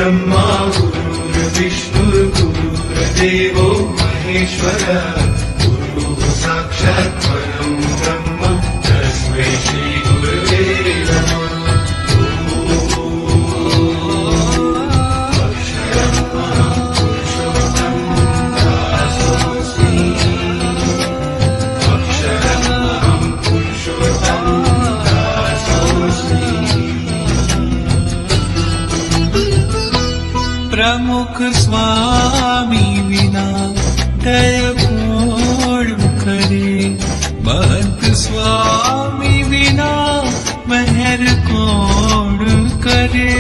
ब्रह्मा गुरुर्विष्णुर्गुरुर्देवो महेश्वरः गुरुः साक्षात् परं ब्रह्म तस्मै श्री गुरवे नमः। प्रमुख स्वामी विना दय कोण करे, महंत स्वामी विना मेहर कोण करे।